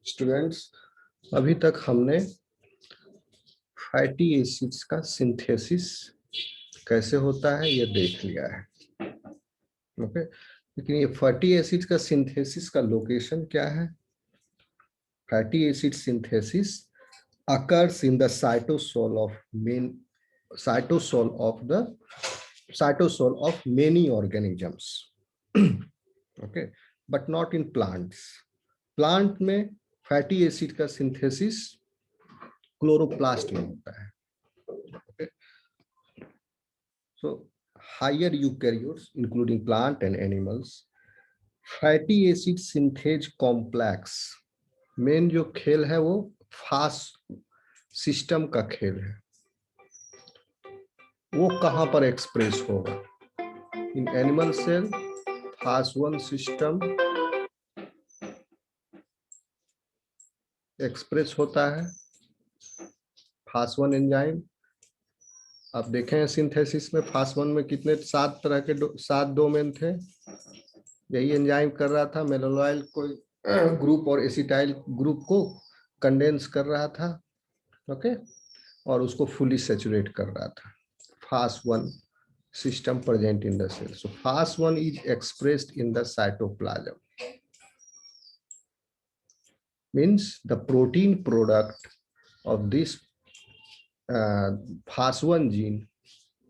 Students, अभी तक हमने फैटी एसिड्स का सिंथेसिस कैसे होता है ये देख लिया है। ओके, लेकिन ये फैटी एसिड्स का सिंथेसिस का लोकेशन क्या है? Fatty acid synthesis occurs in the cytosol of many organisms. Okay, but not in plants. Plant में फैटी एसिड का सिंथेसिस क्लोरोप्लास्ट में होता है। Okay, so higher eukaryotes including plant and animals, fatty acid synthase complex main जो खेल है वो fast system का खेल है। वो कहां पर एक्सप्रेस होगा? In animal cell fast one system express होता है। फास्ट वन एंजाइम आप देखें सिंथेसिस में फास्ट वन में कितने 7 तरह के 7 डोमेन थे। यही एंजाइम कर रहा था, मेलानोइल को ग्रुप और एसिटाइल ग्रुप को कंडेंस कर रहा था। ओके, और उसको फुली सैचुरेट कर रहा था। Fast one system present in the cell. So FAS1 is expressed in the cytoplasm. Means the protein product of this FAS1 gene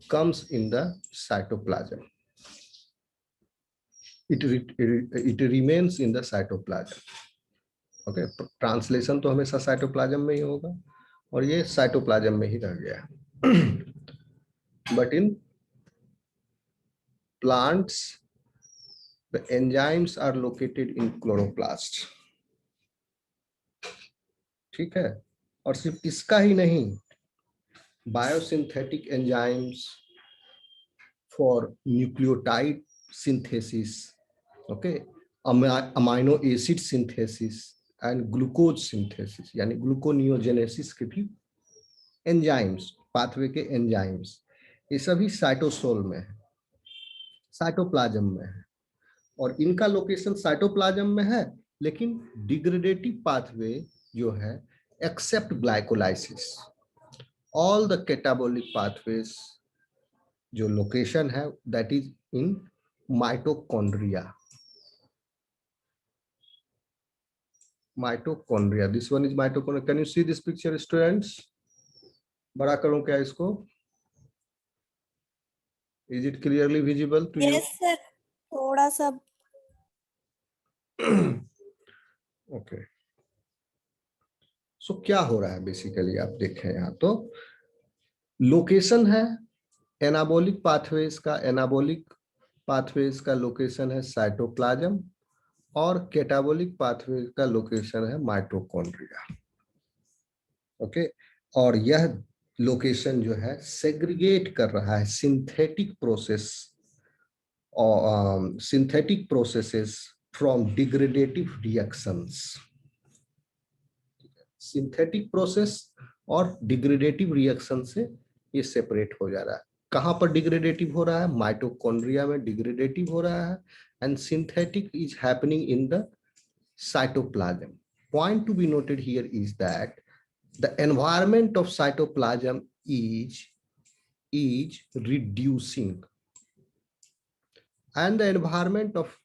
comes in the cytoplasm. It remains in the cytoplasm. Okay, translation तो हमेशा cytoplasm में ही होगा और ये cytoplasm में ही रह गया। But in plants, the enzymes are located in chloroplast. ठीक है, और सिर्फ इसका ही नहीं, biosynthetic enzymes for nucleotide synthesis, okay, amino acid synthesis and glucose synthesis यानी ग्लूकोनियोजेनेसिस के भी एंजाइम्स, पाथवे के एंजाइम्स, ये सभी साइटोसोल में है, साइटोप्लाज्म में है। और इनका लोकेशन साइटोप्लाज्म में है, लेकिन डिग्रेडेटिव पाथवे जो है except glycolysis, all the catabolic pathways जो लोकेशन है that is in mitochondria. Mitochondria, this one is mitochondria. Can you see this picture students? बड़ा करूं क्या इसको? Is it clearly visible to you? Yes sir, थोड़ा सा। ओके, सो क्या हो रहा है बेसिकली आप देखें यहाँ तो लोकेशन है एनाबोलिक पाथवेज का, एनाबोलिक पाथवेज का लोकेशन है साइटोप्लाज्म और कैटाबोलिक पाथवे का लोकेशन है माइटोकॉन्ड्रिया। ओके, और यह लोकेशन जो है सेग्रीगेट कर रहा है सिंथेटिक प्रोसेस और synthetic processes from degradative reactions. Synthetic process और डिग्रेडेटिव रिएक्शन से ये सेपरेट हो जा रहा है। कहां पर डिग्रेडेटिव हो रहा है? माइटोकॉन्ड्रिया में डिग्रेडेटिव हो रहा है and synthetic is happening in the cytoplasm. Point to be noted here is that the environment of cytoplasm is reducing and the environment of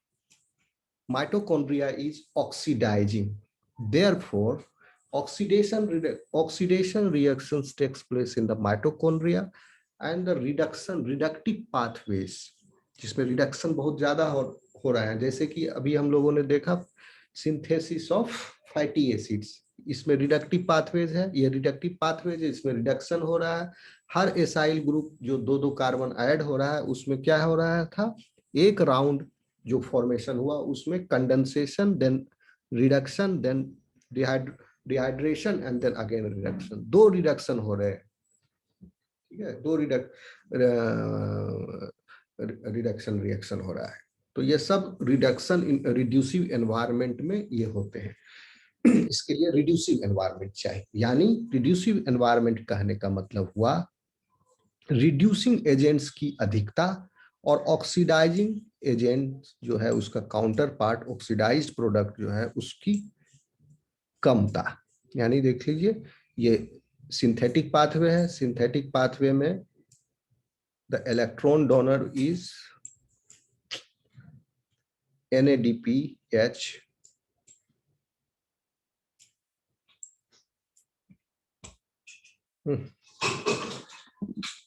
mitochondria is oxidizing. Therefore, oxidation reactions takes place in the mitochondria and the reductive pathways जिसमें reduction बहुत ज्यादा हो रहा है। जैसे कि अभी हम लोगों ने देखा सिंथेसिस ऑफ फैटी एसिड्स, इसमें रिडक्टिव पाथवेज है, ये रिडक्टिव पाथवेज है, इसमें रिडक्शन हो रहा है। हर एसाइल ग्रुप जो 2-2 कार्बन ऐड हो रहा है उसमें क्या हो रहा था? एक राउंड जो फॉर्मेशन हुआ उसमें condensation, then reduction, then dehydration and then again reduction. 2 reduction हो रहे हैं, ठीक है, 2 रिडक्शन रिएक्शन हो रहा है। तो ये सब रिडक्शन इन रिड्यूसिव एनवायरनमेंट में ये होते हैं। इसके लिए रिड्यूसिव एनवायरनमेंट चाहिए, यानी रिड्यूसिव एनवायरनमेंट कहने का मतलब हुआ रिड्यूसिंग एजेंट्स की अधिकता और ऑक्सीडाइजिंग एजेंट जो है उसका काउंटर पार्ट ऑक्सीडाइज्ड प्रोडक्ट जो है उसकी कम था। यानी देख लीजिए ये सिंथेटिक पाथवे है, सिंथेटिक पाथवे में the electron donor is NADPH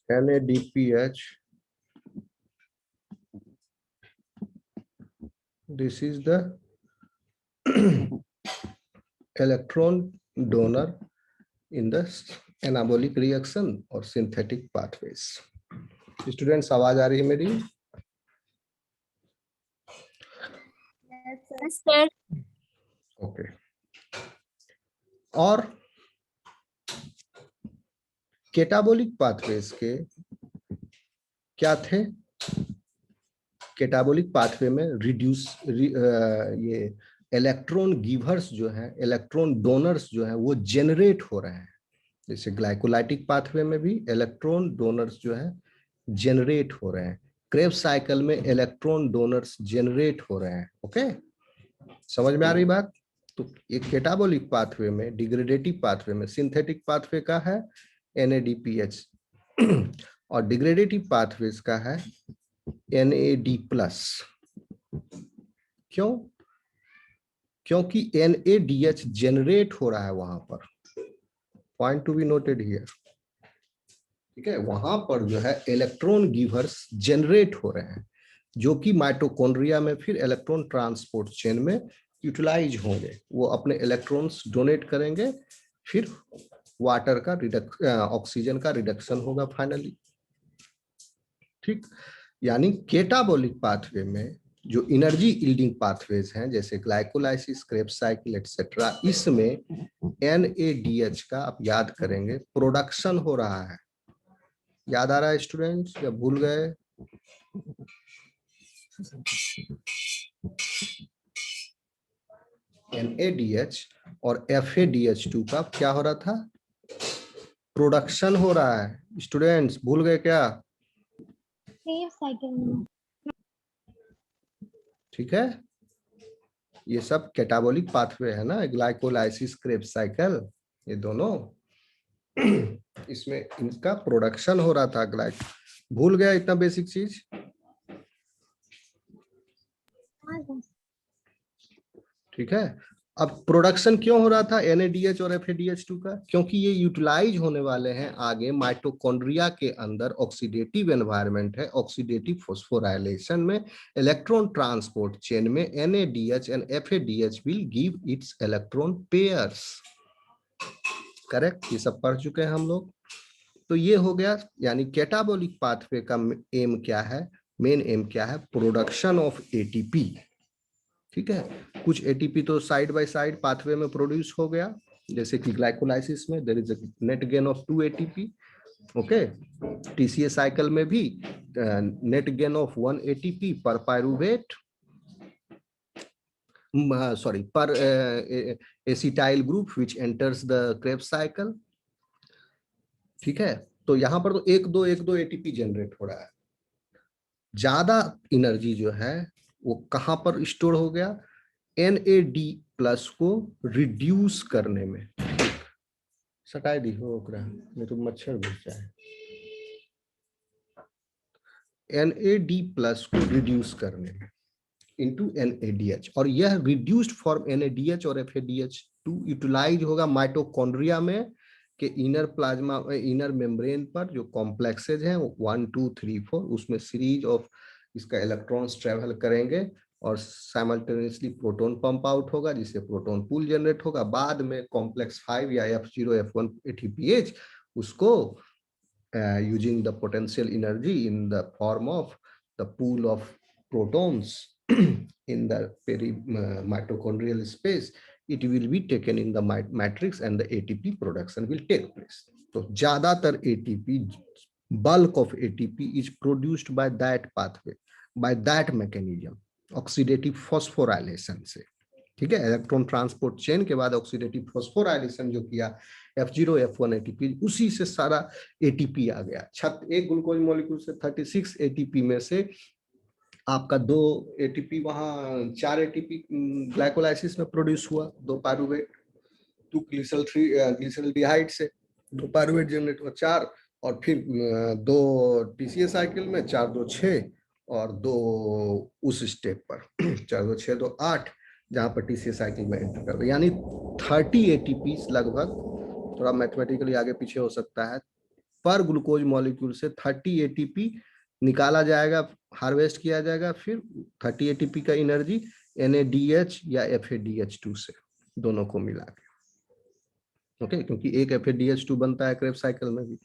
NADPH, this is the electron donor in the anabolic reaction or synthetic pathways. Students आवाज आ रही है मेरी? ओके। और केटाबोलिक पाथवेज के क्या थे? केटाबोलिक पाथवे में ये इलेक्ट्रॉन गिवर्स जो है, इलेक्ट्रॉन डोनर्स जो है वो जेनरेट हो रहे हैं। जैसे ग्लाइकोलाइटिक पाथवे में भी इलेक्ट्रॉन डोनर्स जो है जेनरेट हो रहे हैं, क्रेब्स साइकिल में इलेक्ट्रॉन डोनर्स जेनरेट हो रहे हैं। ओके, समझ में आ रही बात? तो एक केटाबोलिक पाथवे में, डिग्रेडेटिव पाथवे में, सिंथेटिक पाथवे का है NADPH और डिग्रेडेटिव पाथवेज का है NAD+। क्यों? क्योंकि NADH जेनरेट हो रहा है वहां पर। Point to be noted here. ठीक है, वहां पर जो है इलेक्ट्रॉन गिवर्स जेनरेट हो रहे हैं, जो कि माइटोकॉन्ड्रिया में फिर इलेक्ट्रॉन ट्रांसपोर्ट चेन में यूटिलाइज होंगे। वो अपने इलेक्ट्रॉन्स डोनेट करेंगे, फिर वाटर का ऑक्सीजन का रिडक्शन होगा फाइनली। ठीक, यानी केटाबोलिक पाथवे में जो एनर्जी यील्डिंग पाथवेज हैं जैसे ग्लाइकोलाइसिस, क्रेब्स साइकिल एटसेट्रा, इसमें NADH का आप याद करेंगे प्रोडक्शन हो रहा है। याद आ रहा है स्टूडेंट्स या भूल गए? NADH और FADH2 का क्या हो रहा था? प्रोडक्शन हो रहा है। स्टूडेंट्स भूल गए क्या? ठीक है, ये सब कैटाबोलिक पाथवे है ना, ग्लाइकोलाइसिस, क्रेब्स साइकिल, ये दोनों इसमें इनका प्रोडक्शन हो रहा था। भूल गया इतना बेसिक चीज? ठीक है, अब प्रोडक्शन क्यों हो रहा था NADH और FADH2 का? क्योंकि ये यूटिलाइज होने वाले हैं आगे माइटोकॉन्ड्रिया के अंदर। ऑक्सीडेटिव एनवायरनमेंट है, ऑक्सीडेटिव फॉस्फोराइलेशन में, इलेक्ट्रॉन ट्रांसपोर्ट चेन में NADH and FADH will give its electron pairs. Correct, ये सब पढ़ चुके हैं हम लोग। तो ये हो गया, यानी कैटाबोलिक पाथवे का एम क्या है, मेन एम क्या है? Production of ATP। ठीक है, कुछ ATP तो साइड बाय साइड पाथवे में प्रोड्यूस हो गया, जैसे कि ग्लाइकोलाइसिस में there is a net gain of 2 ATP। Okay, TCA cycle में भी नेट गेन ऑफ 1 ATP पर पायरुवेट, सॉरी, पर acetyl group which enters the Krebs cycle. ठीक है, तो यहां पर तो एक दो ATP जनरेट हो रहा है। ज्यादा एनर्जी जो है वो कहां पर स्टोर हो गया? NAD+ को रिड्यूस करने में। सटाई दी हो ओकरा, नहीं तो मच्छर घुस जाए। NAD+ को रिड्यूस करने में इनटू NADH, और यह रिड्यूस्ड फॉर्म NADH और FADH2 यूटिलाइज होगा माइटोकॉन्ड्रिया में के इनर प्लाज्मा, इनर मेम्ब्रेन पर जो कॉम्प्लेक्सेज हैं 1 2 3 4, उसमें सीरीज ऑफ इसका इलेक्ट्रॉन्स ट्रेवल करेंगे और साइमल्टेनियसली प्रोटॉन पंप आउट होगा, जिससे प्रोटॉन पूल जनरेट होगा। बाद में कॉम्प्लेक्स 5 या F0 F1 ATPase उसको using the potential energy in the form of the pool of protons in the mitochondrial space, it will be taken in the matrix and the ATP production will take place. So ज्यादातर ATP, bulk of ATP is produced by that pathway, by that mechanism, oxidative phosphorylation से। ठीक है, electron transport chain के बाद oxidative phosphorylation जो किया F0 F1 ATP, उसी से सारा ATP आ गया। एक ग्लूकोज मॉलिक्यूल से 36 ATP में से आपका 2 ATP वहां 4 ATP ग्लाइकोलाइसिस में प्रोड्यूस हुआ, 2 पायरुवेट। 2 ग्लिसरॉल्डिहाइड से, 2 पायरुवेट जनरेट हुआ 4, और फिर 2 टीसीए साइकिल में 4 2 6 और 2 उस स्टेप पर 4 2 6 2 8, जहां पर टीसीए साइकिल में एंटर कर, यानी 30 एटीपी लगभग, थोड़ा मैथमेटिकली आगे पीछे हो सकता है, पर ग्लूकोज मॉलिक्यूल से 30 एटीपी निकाला जाएगा, हार्वेस्ट किया जाएगा, फिर 30 एटीपी का एनर्जी NADH या FADH2 से, दोनों को मिला के, ओके, क्योंकि एक FADH2 बनता है क्रेब्स साइकिल में भी,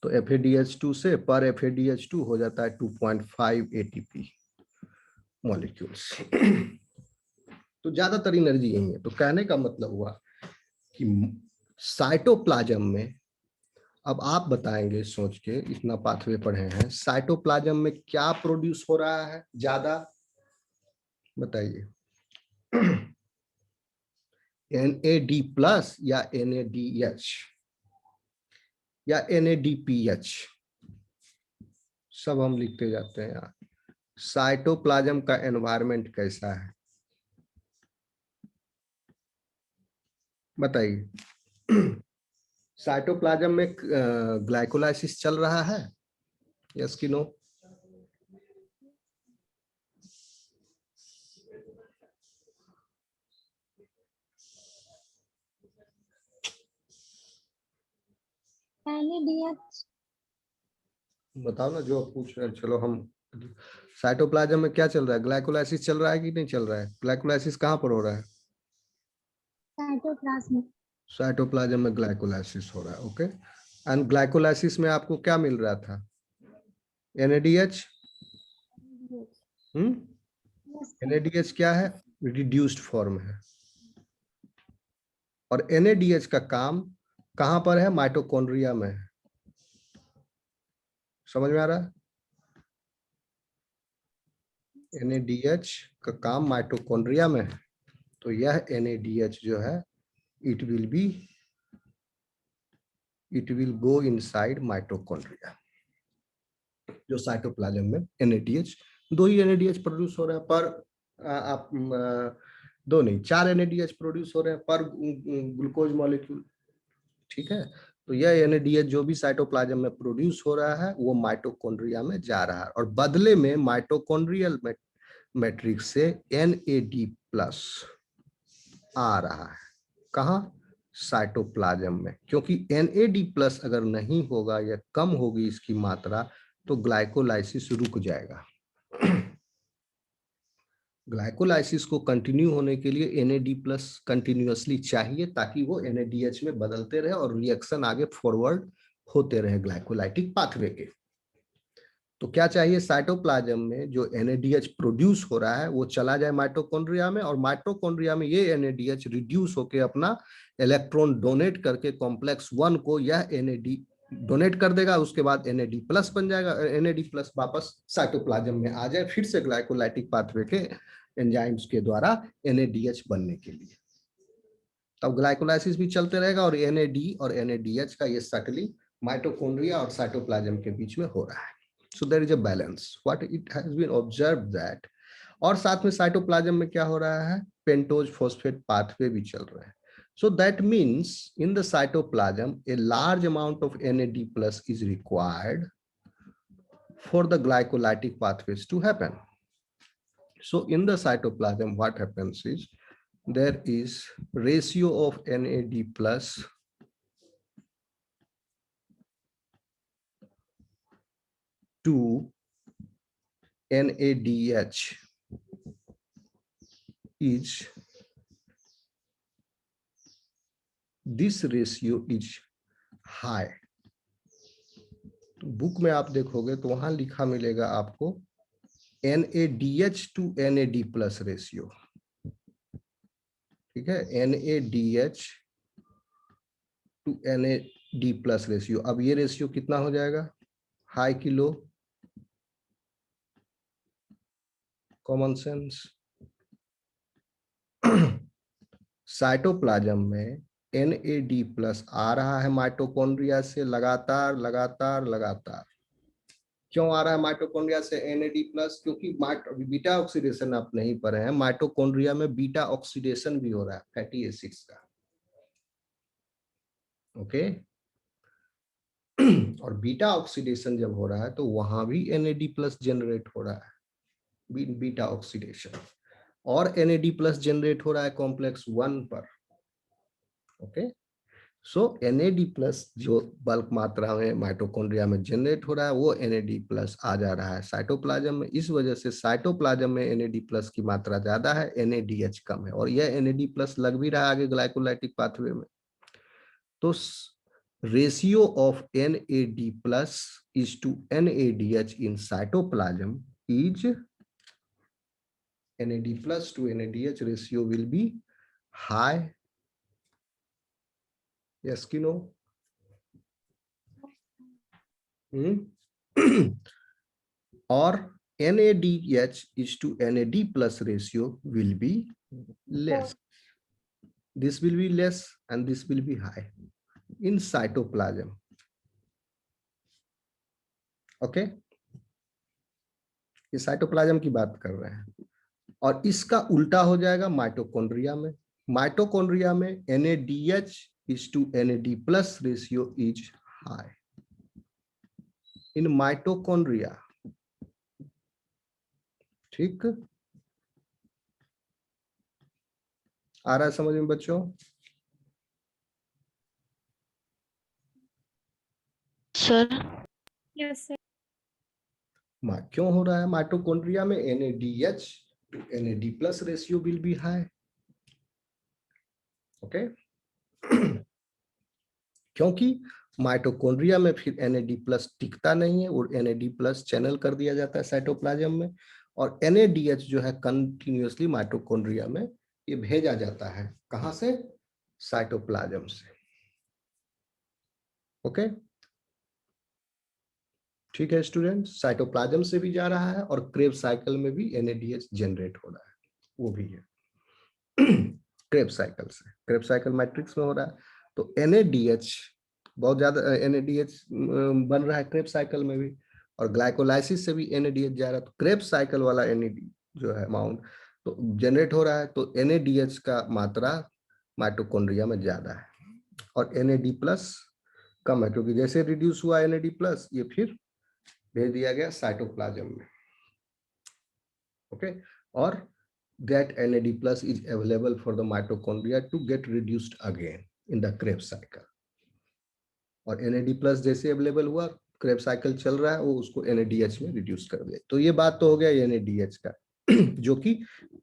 तो FADH2 से पर FADH2 हो जाता है 2.5 ATP मॉलिक्यूल्स। तो ज्यादातर एनर्जी यही है। तो कहने का मतलब हुआ कि साइटोप्लाज्म में, अब आप बताएंगे सोच के, इतना पाथवे पढ़े हैं, साइटोप्लाज्म में क्या प्रोड्यूस हो रहा है ज्यादा, बताइए। NAD+ या NADH या NADPH, सब हम लिखते जाते हैं यार। साइटोप्लाज्म का एनवायरनमेंट कैसा है बताइए। साइटोप्लाज्म में ग्लाइकोलाइसिस चल रहा है, यस कि नो? बताओ ना जो पूछ रहे हैं। चलो हम, साइटोप्लाज्म में क्या चल रहा है, ग्लाइकोलाइसिस चल रहा है कि नहीं चल रहा है? ग्लाइकोलाइसिस कहाँ पर हो रहा है? साइटोप्लाज्म में ग्लाइकोलाइसिस हो रहा है, ओके। एंड ग्लाइकोलाइसिस में आपको क्या मिल रहा था? NADH। NADH क्या है? रिड्यूस्ड फॉर्म है। और NADH का काम कहां पर है? माइटोकॉन्ड्रिया में है। समझ में आ रहा है? NADH का काम माइटोकॉन्ड्रिया में है। तो यह NADH जो है, it will go inside mitochondria. जो साइटोप्लाज्म में NADH, 2 ही NADH प्रोड्यूस हो रहे हैं पर, आप 2 नहीं 4 NADH प्रोड्यूस हो रहे हैं पर ग्लूकोज मॉलिक्यूल, ठीक है। तो यह NADH जो भी साइटोप्लाज्म में प्रोड्यूस हो रहा है वो माइटोकॉन्ड्रिया में जा रहा है, और बदले में माइटोकॉन्ड्रियल मैट्रिक्स से NAD+ आ रहा है। कहाँ? साइटोप्लाज्म में। क्योंकि NAD+ अगर नहीं होगा या कम होगी इसकी मात्रा, तो ग्लाइकोलाइसिस रुक जाएगा। ग्लाइकोलाइसिस को कंटिन्यू होने के लिए NAD+ कंटिन्यूअसली चाहिए, ताकि वो NADH में बदलते रहे और रिएक्शन आगे फॉरवर्ड होते रहे ग्लाइकोलाइटिक पाथवे के। तो क्या चाहिए? साइटोप्लाज्म में जो NADH प्रोड्यूस हो रहा है वो चला जाए माइटोकॉन्ड्रिया में, और माइटोकॉन्ड्रिया में ये NADH रिड्यूस होके अपना इलेक्ट्रॉन डोनेट करके कॉम्प्लेक्स 1 को यह NAD डोनेट कर देगा, उसके बाद NAD+ बन जाएगा। NAD+ वापस साइटोप्लाज्म में आ जाए फिर से ग्लाइकोलाइटिक पाथवे के एंजाइम्स के द्वारा NADH बनने के लिए। तब ग्लाइकोलाइसिस भी चलते रहेगा, और NAD और NADH का ये सटली माइटोकॉन्ड्रिया और साइटोप्लाज्म के बीच में हो रहा है। So there is a balance. What it has been observed that, और साथ में साइटोप्लाज्म में क्या हो रहा है? पेंटोज फॉस्फेट पाथवे भी चल रहा है। So that means in the cytoplasm a large amount of NAD+ is required for the glycolytic pathways to happen. So in the cytoplasm what happens is there is ratio of NAD+ to NADH is, this ratio is high. Book में आप देखोगे तो वहां लिखा मिलेगा आपको NADH to NAD+ ratio, ठीक है, NADH to NAD+ रेशियो। अब ये रेशियो कितना हो जाएगा? हाई की लो? Common sense. साइटोप्लाज्म में NAD+ आ रहा है माइटोकॉन्ड्रिया से लगातार लगातार लगातार। क्यों आ रहा है माइटोकॉन्ड्रिया से NAD+? क्योंकि बीटा ऑक्सीडेशन आप नहीं पढ़े हैं, माइटोकॉन्ड्रिया में बीटा ऑक्सीडेशन भी हो रहा है फैटी एसिड्स का। ओके। और बीटा ऑक्सीडेशन जब हो रहा है तो वहां भी NAD+ जनरेट हो रहा है, बीटा ऑक्सीडेशन, और NAD+ जनरेट हो रहा है कॉम्प्लेक्स 1 पर। ओके, सो NAD+ जो बल्क मात्रा में माइटोकॉन्ड्रिया में जनरेट हो रहा है वो NAD+ आ जा रहा है साइटोप्लाज्म में। इस वजह से साइटोप्लाज्म में NAD+ की मात्रा ज्यादा है, NADH कम है, और यह NAD+ लग भी रहा है आगे ग्लाइकोलाइटिक पाथवे में। तो ratio of NAD+ is to NADH in cytoplasm is NAD+ to NADH ratio will be high. Yes कि no? or NADH is to NAD+ ratio will be less. This will be less and this will be high in cytoplasm. Okay, ये cytoplasm की बात कर रहे हैं। और इसका उल्टा हो जाएगा माइटोकॉन्ड्रिया में। माइटोकॉन्ड्रिया में NADH is to NAD+ ratio is high in mitochondria। ठीक, आ रहा है समझ में बच्चों? Sir yes sir. क्यों हो रहा है? माइटोकॉन्ड्रिया में NADH to NAD+ ratio will be high. Okay, क्योंकि माइटोकॉन्ड्रिया में फिर NAD+ टिकता नहीं है और NAD+ चैनल कर दिया जाता है साइटोप्लाज्म में, और NADH जो है कंटिन्यूअसली माइटोकॉन्ड्रिया में ये भेजा जाता है। कहां से? साइटोप्लाज्म से। ओके, ठीक है स्टूडेंट, साइटोप्लाज्म से भी जा रहा है और क्रेब्स साइकिल में भी NADH जनरेट हो रहा है, वो भी है। क्रेब्स साइकिल से, क्रेब्स साइकिल मैट्रिक्स में हो रहा है, तो NADH बहुत ज्यादा NADH बन रहा है क्रेब्स साइकिल में भी, और ग्लाइकोलाइसिस से भी NADH जा रहा है, तो क्रेब्स साइकिल वाला NAD जो है अमाउंट तो जनरेट हो रहा है, तो NADH का मात्रा माइटोकॉन्ड्रिया में ज्यादा है और NAD+ कम है, क्योंकि जैसे रिड्यूस हुआ NAD+ ये फिर भेज दिया गया साइटोप्लाज्म में। ओके, और that NAD+ is available for the mitochondria to get reduced again in the Krebs cycle। और NAD+ जैसे अवेलेबल हुआ, Krebs साइकिल चल रहा है, वो उसको NADH में रिड्यूस कर दे। तो ये बात तो हो गया NADH का, जो कि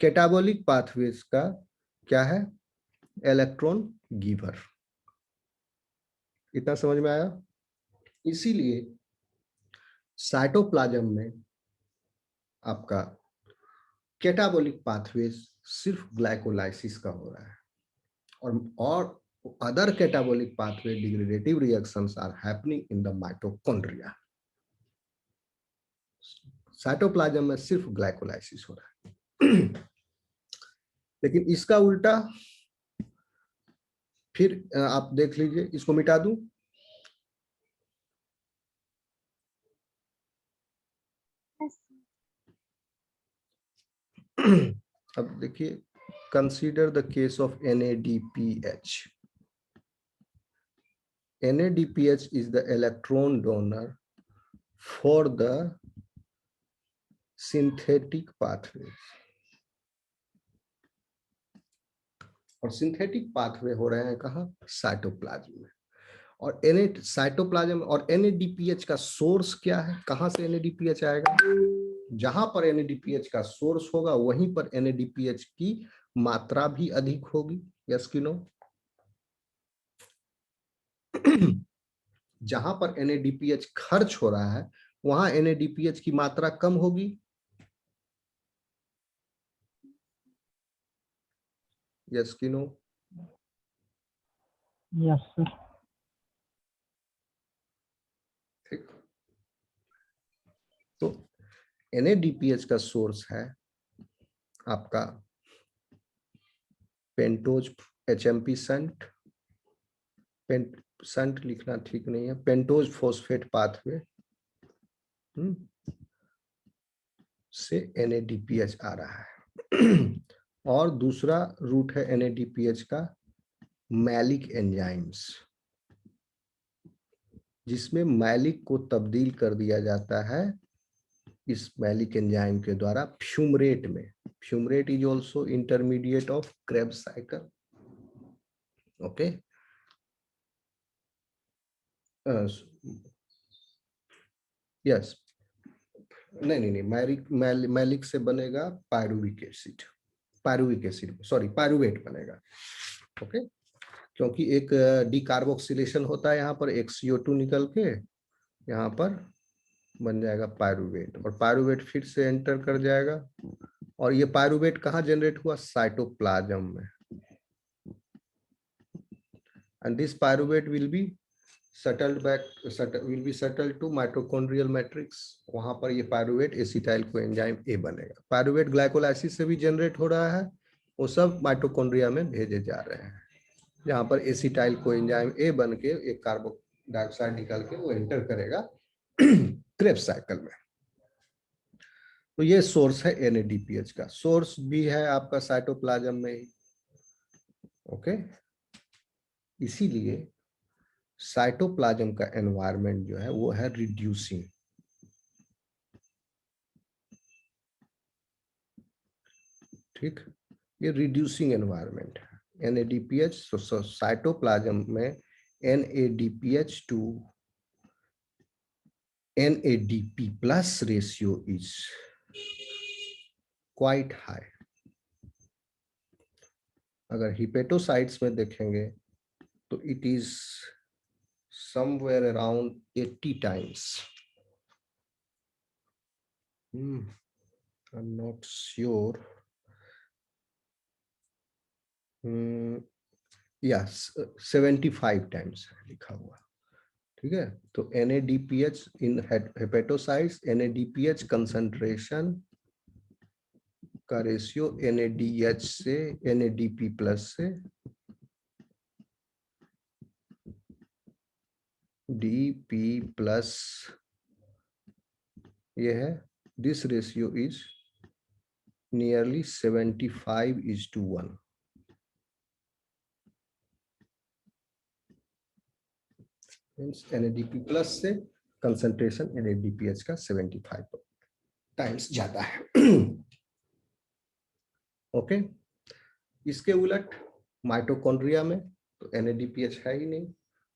कैटाबोलिक पाथवेज का क्या है? Electron giver. इतना समझ में आया? इसीलिए साइटोप्लाज्म में आपका कैटाबोलिक पाथवेज सिर्फ ग्लाइकोलाइसिस का हो रहा है, और other catabolic pathway degradative reactions are happening in the mitochondria। Cytoplasm में सिर्फ ग्लाइकोलाइसिस हो रहा है। लेकिन इसका उल्टा फिर आप देख लीजिए, इसको मिटा दूं, अब देखिए, consider the case of NADPH। NADPH is the electron donor for the synthetic pathway, और सिंथेटिक पाथवे हो रहे हैं कहाँ? साइटोप्लाज्म में। और साइटोप्लाज्म और NADPH का सोर्स क्या है? कहां से NADPH आएगा? जहां पर NADPH का सोर्स होगा वहीं पर NADPH की मात्रा भी अधिक होगी। यस कि नो? जहां पर NADPH खर्च हो रहा है वहां NADPH की मात्रा कम होगी। यस कि नो? Yes sir. ठीक, तो NADPH का सोर्स है आपका पेंटोज HMP संट, संट लिखना ठीक नहीं है, पेंटोज फॉस्फेट पाथवे से NADPH आ रहा है। और दूसरा रूट है NADPH का मैलिक एंजाइम्स। जिसमें मैलिक को तब्दील कर दिया जाता है इस मैलिक एंजाइम के द्वारा फ्यूमरेट में। Fumarate is also intermediate of Krebs cycle. Okay, yes, नहीं, मैलिक से बनेगा पायरुविक एसिड, सॉरी पायरुवेट बनेगा। ओके, क्योंकि एक डीकार्बोक्सिलेशन होता है यहाँ पर, एक CO2 निकल के यहाँ पर बन जाएगा पायरुवेट, और पायरुवेट फिर से एंटर कर जाएगा। और ये पायरुवेट कहाँ जनरेट हुआ? साइटोप्लाज्म में। And this pyruvate will be settled to mitochondrial matrix। वहां पर ये पायरुवेट एसिटाइल कोएंजाइम ए बनेगा। पायरुवेट ग्लाइकोलाइसिस से भी जनरेट हो रहा है, वो सब माइटोकॉन्ड्रिया में भेजे जा रहे हैं, जहां पर एसिटाइल कोएंजाइम ए बन के एक कार्बन डाइऑक्साइड निकल के वो एंटर करेगा क्रेब्स साइकिल में। तो ये सोर्स है NADPH का। सोर्स भी है आपका साइटोप्लाज्म में ही। ओके, इसीलिए साइटोप्लाज्म का एनवायरनमेंट जो है वो है रिड्यूसिंग। ठीक, ये रिड्यूसिंग एनवायरनमेंट है NADPH। तो साइटोप्लाज्म में NADPH to NADP plus ratio is quite high। अगर हिपेटोसाइट्स में देखेंगे तो it is somewhere around 80 times। I'm not sure। yes, 75 times लिखा हुआ। ठीक है, तो NADPH इन हेपेटोसाइट्स, NADPH कंसंट्रेशन का रेशियो NADH से NADP प्लस से DP प्लस ये है। This ratio is nearly 75:1। NADP plus से कंसंट्रेशन NADPH का 75 टाइम्स ज्यादा है। ओके, इसके उलट माइटोकॉन्ड्रिया में तो NADPH है ही नहीं।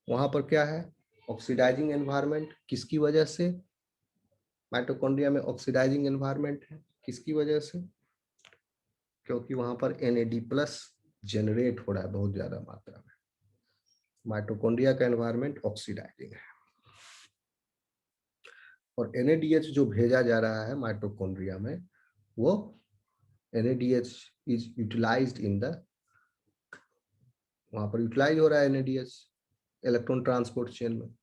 वहां पर क्या है? Oxidizing environment. किसकी वजह से माइटोकॉन्ड्रिया में ऑक्सीडाइजिंग एनवायरनमेंट है? किसकी वजह से? क्योंकि वहां पर NAD प्लस जनरेट हो रहा है बहुत ज्यादा मात्रा में। माइटोकॉन्ड्रिया का एनवायरनमेंट ऑक्सीडाइजिंग है, और NADH जो भेजा जा रहा है माइटोकॉन्ड्रिया में, वो NADH is utilized in the, वहां पर यूटिलाइज हो रहा है NADH इलेक्ट्रॉन ट्रांसपोर्ट चेन में,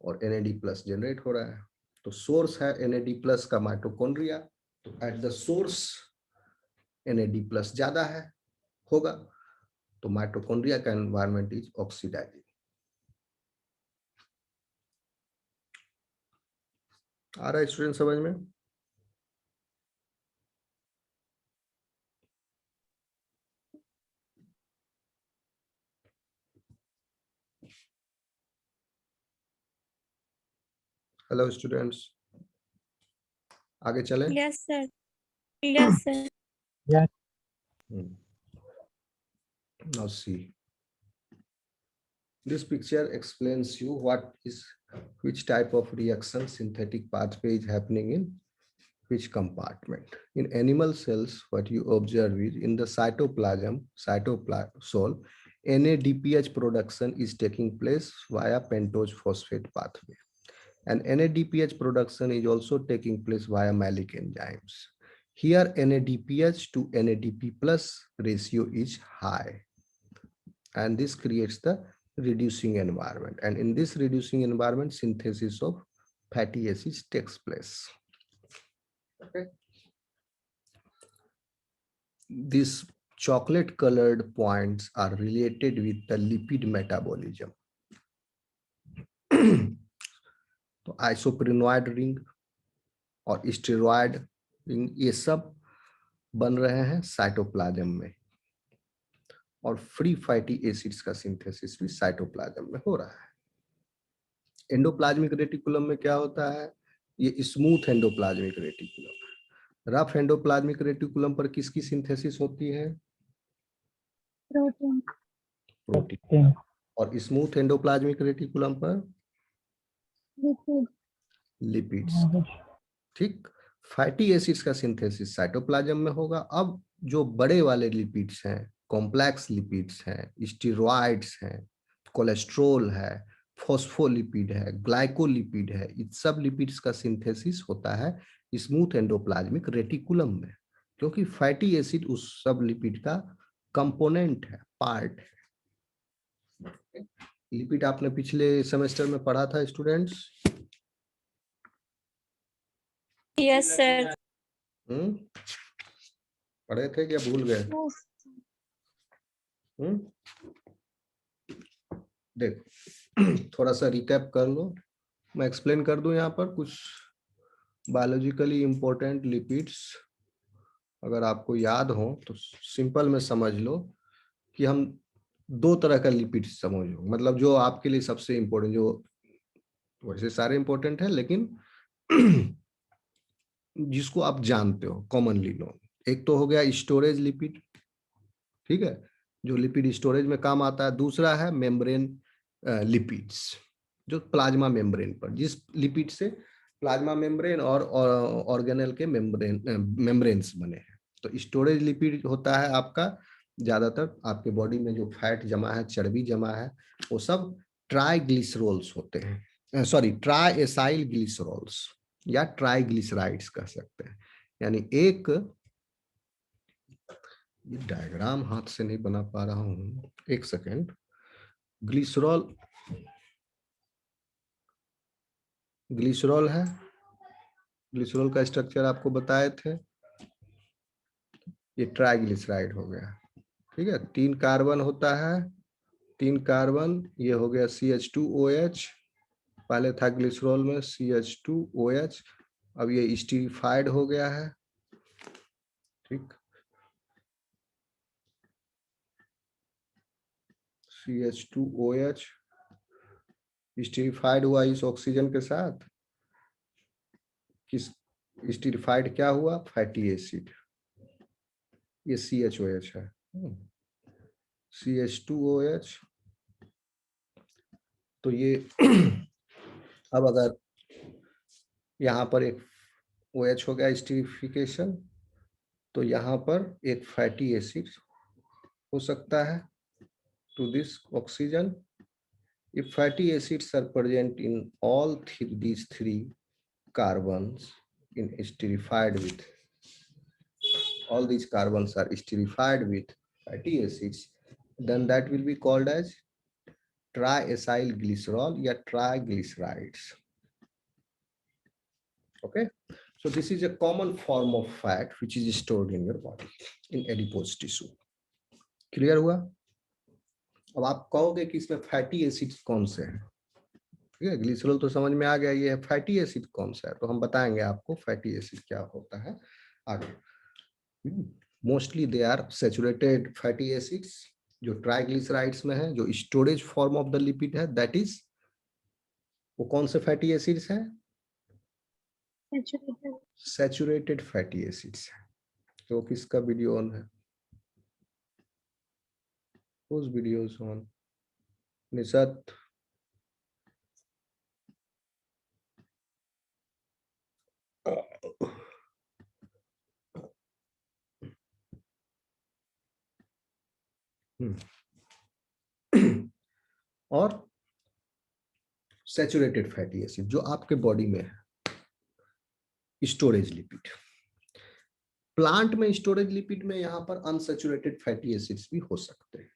और NAD प्लस जनरेट हो रहा है। तो सोर्स है NAD प्लस का माइटोकॉन्ड्रिया, तो at the source NAD plus ज्यादा है होगा, तो माइटोकॉन्ड्रिया का एनवायरनमेंट इज ऑक्सीडाइजिंग। आ रहा है स्टूडेंट समझ में? हेलो स्टूडेंट्स, आगे चलें? Yes sir, yes sir. Yes. Now see, this picture explains you which type of reaction synthetic pathway is happening in which compartment. In animal cells, what you observe is in the cytoplasol, NADPH production is taking place via pentose phosphate pathway. And NADPH production is also taking place via malic enzymes. Here NADPH to NADP plus ratio is high, and this creates the reducing environment. And in this reducing environment, synthesis of fatty acids takes place. Okay. These chocolate colored points are related with the lipid metabolism. तो आइसोप्रिनोइड ring और steroid ring ये सब बन रहे हैं cytoplasm में, और free fatty acids का सिंथेसिस भी साइटोप्लाज्म में हो रहा है। एंडोप्लाज्मिक रेटिकुलम में क्या होता है, ये smooth endoplasmic reticulum. Rough endoplasmic reticulum पर किसकी सिंथेसिस होती है, प्रोटीन। प्रोटीन। और स्मूथ एंडोप्लाज्मिक रेटिकुलम पर लिपिड। लिपिड्स। ठीक, फैटी एसिड्स का सिंथेसिस साइटोप्लाज्म में होगा। अब जो बड़े वाले लिपिड्स हैं, कॉम्प्लेक्स लिपिड्स हैं, स्टेरॉइड्स हैं, कोलेस्ट्रॉल है, फॉस्फोलिपिड है, ग्लाइकोलिपिड है, इन सब लिपिड्स का सिंथेसिस होता है स्मूथ एंडोप्लाज्मिक रेटिकुलम में, क्योंकि फैटी एसिड उस सब लिपिड का कंपोनेंट है, पार्ट है। लिपिड आपने पिछले सेमेस्टर में पढ़ा था स्टूडेंट्स? Yes sir. पढ़े थे क्या भूल गए? देखो थोड़ा सा रिकैप कर लो, मैं एक्सप्लेन कर दूं यहाँ पर कुछ बायोलॉजिकली इंपॉर्टेंट लिपिड्स। अगर आपको याद हो तो सिंपल में समझ लो कि हम दो तरह का लिपिड समझो, मतलब जो आपके लिए सबसे इंपॉर्टेंट, जो वैसे सारे इंपॉर्टेंट है लेकिन जिसको आप जानते हो कॉमनली नो। एक तो हो गया स्टोरेज लिपिड, ठीक है, जो लिपिड स्टोरेज में काम आता है। दूसरा है मेम्ब्रेन लिपिड्स, जो प्लाज्मा मेम्ब्रेन पर, जिस लिपिड से प्लाज्मा मेम्ब्रेन और ऑर्गेनेल के मेम्ब्रेन्स बने हैं। तो स्टोरेज लिपिड होता है आपका, ज्यादातर आपके बॉडी में जो फैट जमा है, चर्बी जमा है, वो सब ट्राइग्लिसरॉल्स होते हैं, सॉरी ट्राइएसाइल ग्लिसरॉल्स या ट्राइग्लिसराइड्स कह सकते हैं। यानी एक, ये डायग्राम हाथ से नहीं बना पा रहा हूं, एक सेकेंड। ग्लिसरॉल, ग्लिसरॉल है, ग्लिसरॉल का स्ट्रक्चर आपको बताए थे, ये ट्राइग्लिसराइड हो गया, ठीक है। 3 कार्बन होता है, 3 कार्बन, ये हो गया CH2OH, पहले था ग्लिसरॉल में CH2OH, अब ये स्टीरिफाइड हो गया है, ठीक, CH2OH स्टीरिफाइड हुआ इस ऑक्सीजन के साथ। किस स्टीरिफाइड क्या हुआ, फैटी एसिड, ये CHOH है, CH2OH। तो ये अब अगर यहाँ पर एक OH हो गया स्टीरिफिकेशन, तो यहाँ पर एक फैटी एसिड हो सकता है to this oxygen. If fatty acids are present in all these 3 carbons in esterified with, all these carbons are esterified with fatty acids, then that will be called as triacyl glycerol or triglycerides. Okay, so this is a common form of fat which is stored in your body in adipose tissue. Clear हुआ? अब आप कहोगे कि इसमें fatty acids कौन से हैं, ठीक है, ग्लिसरॉल तो समझ में आ गया, ये फैटी एसिड कौन सा है, तो हम बताएंगे आपको फैटी एसिड क्या होता है आगे। Mostly they are saturated fatty acids, जो ट्राइग्लिसराइड्स में है, जो storage form of the lipid है, दैट इज, वो कौन से फैटी एसिड्स हैं, सैचुरेटेड फैटी एसिड्स है। तो किसका वीडियो ऑन है, उस वीडियोस ऑन, निशत, और सैचुरेटेड फैटी एसिड जो आपके बॉडी में है, स्टोरेज लिपिड। प्लांट में स्टोरेज लिपिड में यहाँ पर अनसैचुरेटेड फैटी एसिड्स भी हो सकते हैं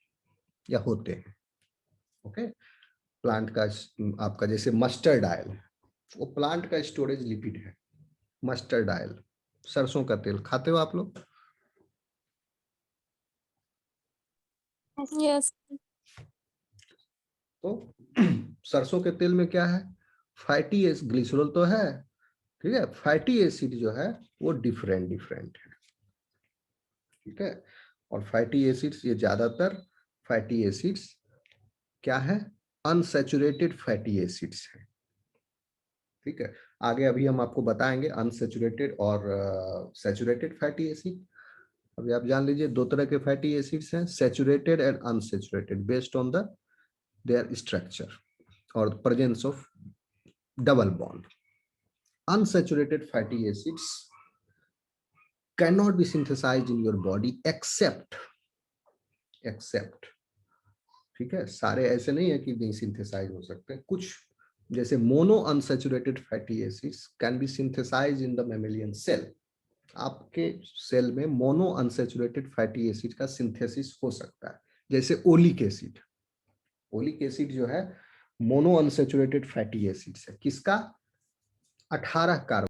या होते हैं। ओके, प्लांट का आपका जैसे मस्टर्ड ऑयल है, वो प्लांट का स्टोरेज लिपिड है। मस्टर्ड ऑयल, सरसों का तेल खाते हो आप लोग? यस। तो सरसों के तेल में क्या है, फैटी एसिड, ग्लिसरॉल तो है, ठीक है, फैटी एसिड जो है वो डिफरेंट डिफरेंट है, ठीक है। और फैटी एसिड्स, ये ज्यादातर फैटी एसिड्स क्या है, अनसैचुरेटेड फैटी एसिड्स है, ठीक है, आगे अभी हम आपको बताएंगे अनसैचुरेटेड और सैचुरेटेड फैटी एसिड। अभी आप जान लीजिए दो तरह के फैटी एसिड्स हैं, saturated and unsaturated, based on the their structure और presence of double bond. Unsaturated fatty acids cannot be synthesized in your body except, ठीक है, सारे ऐसे नहीं है कि नहीं सिंथेसाइज हो सकते, कुछ जैसे mono unsaturated fatty acids can be synthesize in the mammalian cell. आपके सेल में मोनो अनसैचुरेटेड फैटी एसिड का सिंथेसिस हो सकता है, जैसे ओलिक एसिड। ओलिक एसिड जो है मोनो अनसैचुरेटेड फैटी एसिड है, किसका, 18 कार्बन